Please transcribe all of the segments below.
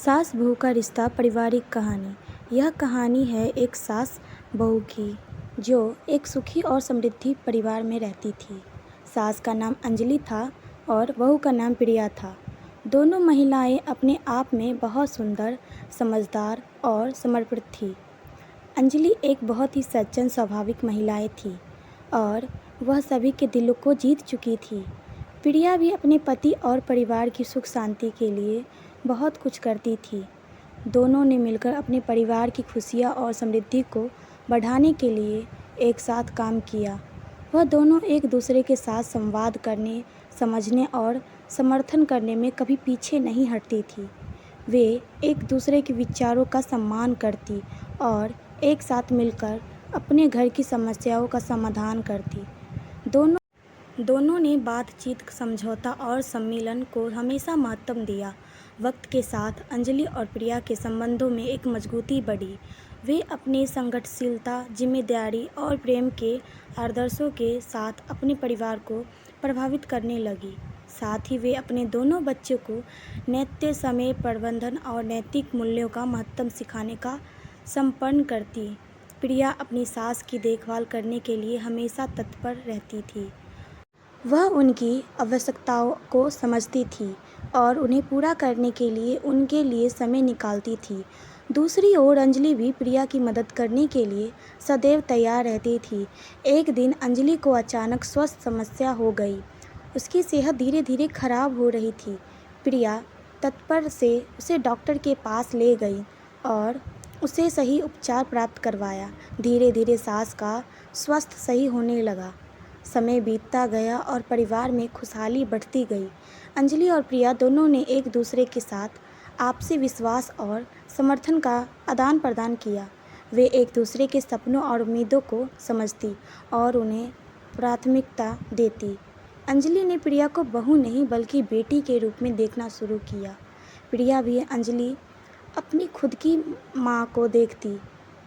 सास बहू का रिश्ता पारिवारिक कहानी। यह कहानी है एक सास बहू की जो एक सुखी और समृद्धि परिवार में रहती थी। सास का नाम अंजलि था और बहू का नाम प्रिया था। दोनों महिलाएं अपने आप में बहुत सुंदर, समझदार और समर्पित थी। अंजलि एक बहुत ही सज्जन स्वाभाविक महिला थी और वह सभी के दिलों को जीत चुकी थी। प्रिया भी अपने पति और परिवार की सुख शांति के लिए बहुत कुछ करती थी। दोनों ने मिलकर अपने परिवार की खुशियाँ और समृद्धि को बढ़ाने के लिए एक साथ काम किया। वह दोनों एक दूसरे के साथ संवाद करने, समझने और समर्थन करने में कभी पीछे नहीं हटती थी। वे एक दूसरे के विचारों का सम्मान करती और एक साथ मिलकर अपने घर की समस्याओं का समाधान करती। दोनों ने बातचीत, समझौता और सम्मेलन को हमेशा महत्व दिया। वक्त के साथ अंजलि और प्रिया के संबंधों में एक मजबूती बढ़ी। वे अपनी संगठनशीलता, जिम्मेदारी और प्रेम के आदर्शों के साथ अपने परिवार को प्रभावित करने लगी। साथ ही वे अपने दोनों बच्चों को नैतिक समय प्रबंधन और नैतिक मूल्यों का महत्व सिखाने का संपन्न करती। प्रिया अपनी सास की देखभाल करने के लिए हमेशा तत्पर रहती थी। वह उनकी आवश्यकताओं को समझती थी और उन्हें पूरा करने के लिए उनके लिए समय निकालती थी। दूसरी ओर अंजलि भी प्रिया की मदद करने के लिए सदैव तैयार रहती थी। एक दिन अंजलि को अचानक स्वास्थ्य समस्या हो गई। उसकी सेहत धीरे धीरे खराब हो रही थी। प्रिया तत्पर से उसे डॉक्टर के पास ले गई और उसे सही उपचार प्राप्त करवाया। धीरे धीरे सास का स्वास्थ्य सही होने लगा। समय बीतता गया और परिवार में खुशहाली बढ़ती गई। अंजलि और प्रिया दोनों ने एक दूसरे के साथ आपसी विश्वास और समर्थन का आदान प्रदान किया। वे एक दूसरे के सपनों और उम्मीदों को समझती और उन्हें प्राथमिकता देती। अंजलि ने प्रिया को बहू नहीं बल्कि बेटी के रूप में देखना शुरू किया। प्रिया भी अंजलि अपनी खुद की माँ को देखती।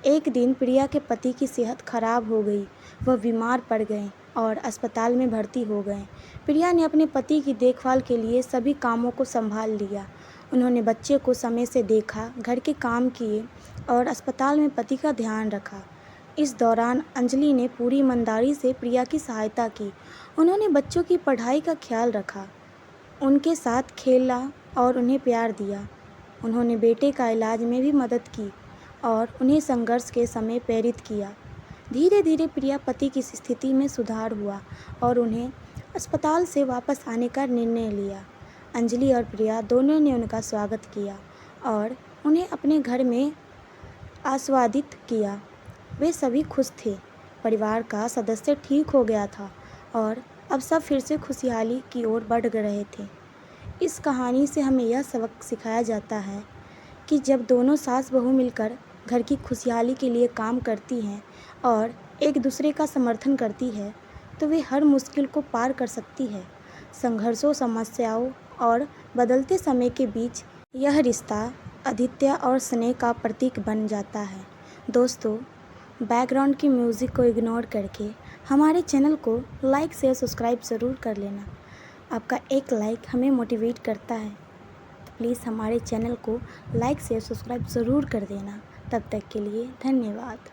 एक दिन प्रिया के पति की सेहत खराब हो गई। वह बीमार पड़ गए और अस्पताल में भर्ती हो गए। प्रिया ने अपने पति की देखभाल के लिए सभी कामों को संभाल लिया। उन्होंने बच्चे को समय से देखा, घर के काम किए और अस्पताल में पति का ध्यान रखा। इस दौरान अंजलि ने पूरी ईमानदारी से प्रिया की सहायता की। उन्होंने बच्चों की पढ़ाई का ख्याल रखा, उनके साथ खेला और उन्हें प्यार दिया। उन्होंने बेटे का इलाज में भी मदद की और उन्हें संघर्ष के समय प्रेरित किया। धीरे धीरे प्रिया पति की स्थिति में सुधार हुआ और उन्हें अस्पताल से वापस आने का निर्णय लिया। अंजलि और प्रिया दोनों ने उनका स्वागत किया और उन्हें अपने घर में आस्वादित किया। वे सभी खुश थे। परिवार का सदस्य ठीक हो गया था और अब सब फिर से खुशहाली की ओर बढ़ रहे थे। इस कहानी से हमें यह सबक सिखाया जाता है कि जब दोनों सास बहू मिलकर घर की खुशहाली के लिए काम करती हैं और एक दूसरे का समर्थन करती है तो वे हर मुश्किल को पार कर सकती है। संघर्षों, समस्याओं और बदलते समय के बीच यह रिश्ता आतिथ्य और स्नेह का प्रतीक बन जाता है। दोस्तों, बैकग्राउंड की म्यूज़िक को इग्नोर करके हमारे चैनल को लाइक, शेयर, सब्सक्राइब ज़रूर कर लेना। आपका एक लाइक हमें मोटिवेट करता है। प्लीज़ हमारे चैनल को लाइक, शेयर, सब्सक्राइब ज़रूर कर देना। तब तक के लिए धन्यवाद।